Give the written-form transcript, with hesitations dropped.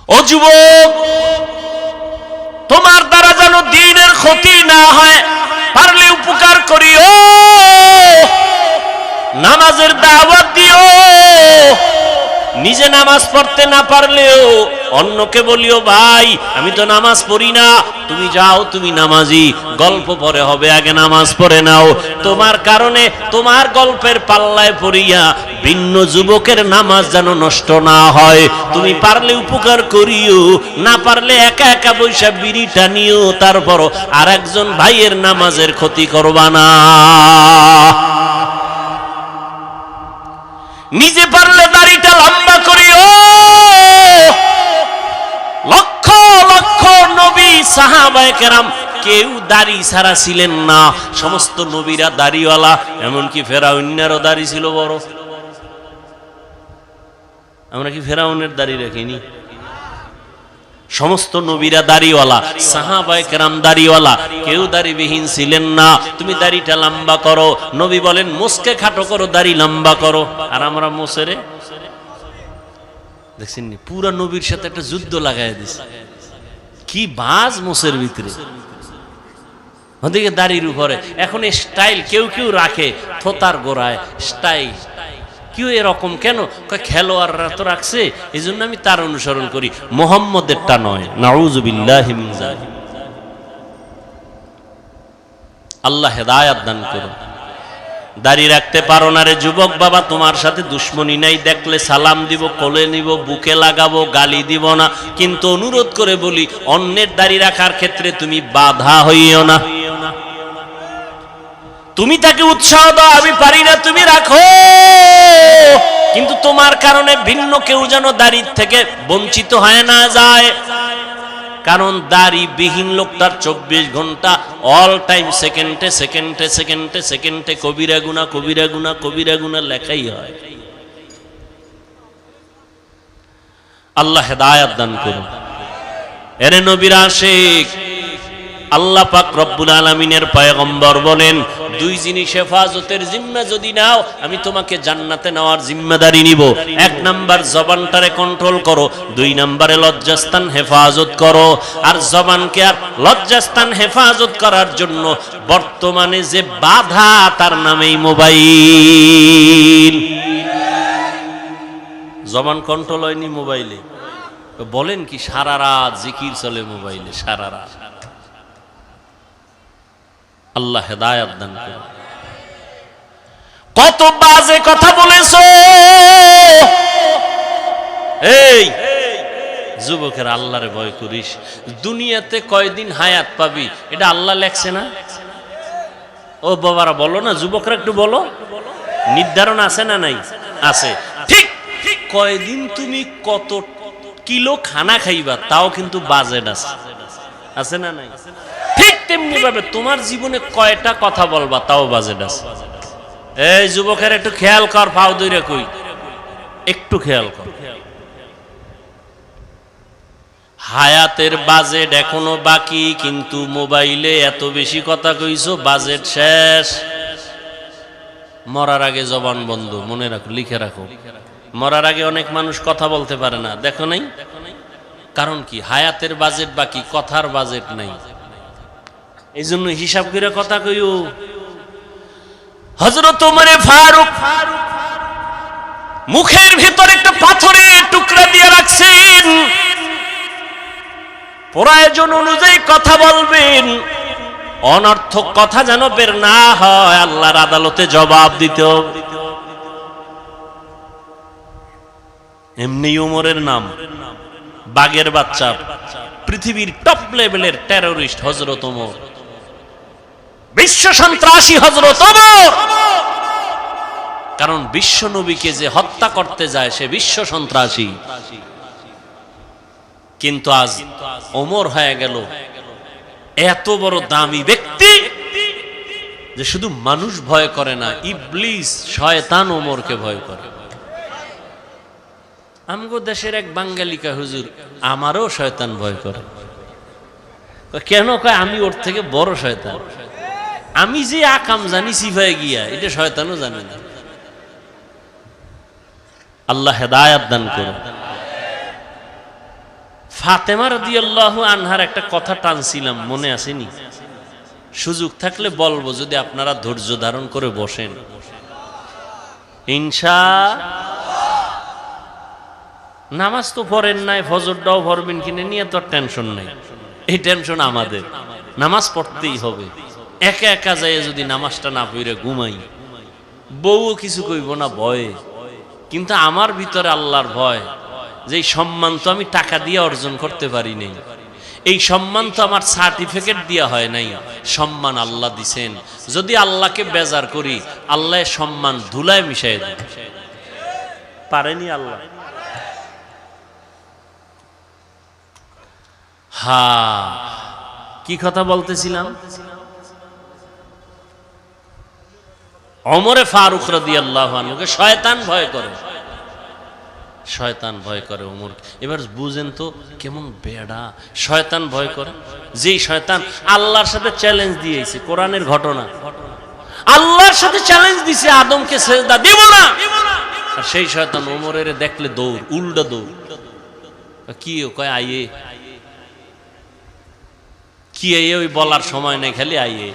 ও যুবক, তোমার দ্বারা যেন দ্বীনের ক্ষতি না হয়, পারলে উপকার করিও, নামাজের দাওয়াত দিও। নিজে নামাজ পড়তে না পারলেও অন্যকে বলিও, ভাই আমি তো নামাজ পড়ি না, তুমি যাও, তুমি নামাজি, গল্প পরে হবে, আগে নামাজ পড়ে নাও। তোমার কারণে, তোমার গল্পের পাল্লায় পড়িয়া ভিন্ন যুবকের নামাজ যেন নষ্ট না হয়। তুমি পারলে উপকার করিও, না পারলে একা একা বৈশা বিড়ি টানিও, তারপর আর একজন ভাইয়ের নামাজের ক্ষতি করবা না। নিজে পারলে দাড়িটা লম্বা করিও। লক্ষ লক্ষ নবী সাহাবায়ে কেরাম কেউ দাড়ি ছাড়া ছিলেন না, সমস্ত নবীরা দাড়িওয়ালা, এমনকি ফেরাউনেরও দাড়ি ছিল বড়। আমরা কি ফেরাউনের দাড়ি রাখিনি? সমস্ত নবীরা দাড়িওয়ালা, সাহাবায়ে কেরাম দাড়িওয়ালা, কেউ দাড়িবিহীন ছিলেন না। তুমি দাড়িটা লম্বা করো, নবী বলেন মুসকে খাটো করো, দাড়ি লম্বা করো। আর আমরা মোসেরে দেখছেন পুরা নবীর সাথে একটা যুদ্ধ লাগাই দিছে। কি বাজ মোসের ভিতরে, ওদিকে দাড়ির উপরে এখন স্টাইল কেউ কেউ রাখে থোতার গোড়ায় স্টাইল। কেউ এরকম কেন? খেলোয়াড়রা তো রাখছে, এই জন্য আমি তার অনুসরণ করি, মুহাম্মদেরটা নয়। নাউযুবিল্লাহি মিন যালিক। আল্লাহ হেদায়েত দান করুন। দাড়ি রাখতে পারো না রে যুবক বাবা, তোমার সাথে দুশ্মনী নাই, দেখলে সালাম দিব, কোলে নিব, বুকে লাগাবো, গালি দিব না। কিন্তু অনুরোধ করে বলি, অন্যের দাড়ি রাখার ক্ষেত্রে তুমি বাধা হইও না। তুমি তাকে উৎসাহ দাও, আমি পারি না, তুমি রাখো, কিন্তু তোমার কারণে ভিন্ন কেউ যেন দাড়ির থেকে বঞ্চিত হয় না যায়। কারণ দাড়ি বিহীন লোকটার 24 ঘন্টা অল টাইম সেকেন্ডে সেকেন্ডে সেকেন্ডে সেকেন্ডে কবিরা গুনাহ কবিরা গুনাহ কবিরা গুনাহ লেখাই হয়। আল্লাহ হেদায়েত দান করুন। এরে নবীর আশিক, আল্লাহ পাক রব্বুল আলামিনের পয়গম্বর বলেন, দুই জিনিস হেফাজতের জিম্মা যদি নাও, আমি তোমাকে জান্নাতে নেওয়ার জিম্মাদারি নিব। এক নাম্বার জবানটারে কন্ট্রোল করো, দুই নাম্বারে লজ্জাস্থান হেফাজত করো। আর জবানকে আর লজ্জাস্থান হেফাজত করার জন্য বর্তমানে যে বাধা, তার নামেই মোবাইল। জবান কন্ট্রোল হয়নি মোবাইলে, বলেন কি সারা রাত জিকির চলে মোবাইলে, সারা রাত। আল্লাহ হেদায়েত দান করুন। কত বাজে কথা বলেছো এই যুবকের, আল্লাহরে ভয় করিস। দুনিয়াতে কয়দিন হায়াত পাবি এটা আল্লাহ লেখছে না? ও বাবারা বলো না, যুবকরা একটু বলো, নির্ধারণ আছে না নাই? আছে। ঠিক ঠিক কয়দিন তুমি কত কিলো খানা খাইবা তাও কিন্তু বাজেট আছে, আছে না নাই? ঠিক তেমনি ভাবে তোমার জীবনে কয়টা কথা বলবা তাও বাজেট আছে। এই যুবকের একটু খেয়াল কর, পাও দইরা কই, একটু খেয়াল কর। হায়াতের বাজেট এখনো বাকি, কিন্তু মোবাইলে এত বেশি কথা কইছো, বাজেট শেষ। মরার আগে জবান বন্ধ, মনে রাখো, লিখে রাখো। মরার আগে অনেক মানুষ কথা বলতে পারে না, দেখো নাই? কারণ কি? হায়াতের বাজেট বাকি, কথার বাজেট নাই। এই জন্য হিসাব করে কথা কইও। হযরত ওমর ফারুক মুখের ভিতর একটা পাথরের টুকরা দিয়ে রাখছেন, প্রয়োজন অনুযায়ী কথা বলবেন, অনর্থক কথা যেন বের না হয়, আল্লাহর আদালতে জবাব দিতে হবে। এমনি ওমরের নাম বাগের বাচ্চা, পৃথিবীর টপ লেভেলের টেররিস্ট হযরত ওমর, বিশ্ব সন্ত্রাসী হযরত ওমর। কারণ বিশ্ব নবীকে যে হত্যা করতে যায় সে বিশ্ব সন্ত্রাসী। কিন্তু আজ ওমর হয়ে গেল এত বড় দামি ব্যক্তি যে শুধু মানুষ ভয় করে না, ইবলিস শয়তান ওমরকে ভয় করে। আমগো দেশের এক বাঙালি কয়, হুজুর আমারও শয়তান ভয় করে। কেন কয়? আমি ওর থেকে বড় শয়তান। আমি যে আকাম জানি সিফায় গিয়া, এটা শয়তানও জানে না। আল্লাহ হেদায়েত দান করুন। ফাতেমা রাদিয়াল্লাহু আনহার একটা কথা টানছিলাম, মনে আসেনি? সুযোগ থাকলে বলবো, যদি আপনারা ধৈর্য ধারণ করে বসেন ইনশা। নামাজ তো পড়েন নাই, ফজরটাও পড়বেন কিনে নিয়ে তো টেনশন নাই। এই টেনশন আমাদের, নামাজ পড়তেই হবে। একা একা যায় যদি নামাজটা না পড়ে ঘুমাই, বউও কিছু কইব না ভয়ে, কিন্তু আমার ভিতরে আল্লাহর ভয়, যে এই সম্মান তো আমি টাকা দিয়ে অর্জন করতে পারি নাই, এই সম্মান তো আমার সার্টিফিকেট দেওয়া হয় নাই, সম্মান আল্লাহ দিছেন। যদি আল্লাহকে বেজার করি, আল্লাহ সম্মান ধুলায় মিশাই দেন, পারেনি আল্লাহ? কি কথা বলতেছিলাম? ওমরে ফারুক রাদিয়াল্লাহু আনহুকে শয়তান ভয় করে, শয়তান ভয় করে ওমর। এবার বুঝেন তো কেমন বেড়া শয়তান ভয় করে। যেই শয়তান আল্লাহর সাথে চ্যালেঞ্জ দিয়েছে, কোরআনের ঘটনা, আল্লাহর সাথে চ্যালেঞ্জ দিছে আদমকে সেজদা দিব না, আর সেই শয়তান ওমরের দেখলে দৌড়, উল্টা দৌড়। কি কয় আইয়ে, কি আইয়ে, ওই বলার সময় নেই, খালি আইয়ে।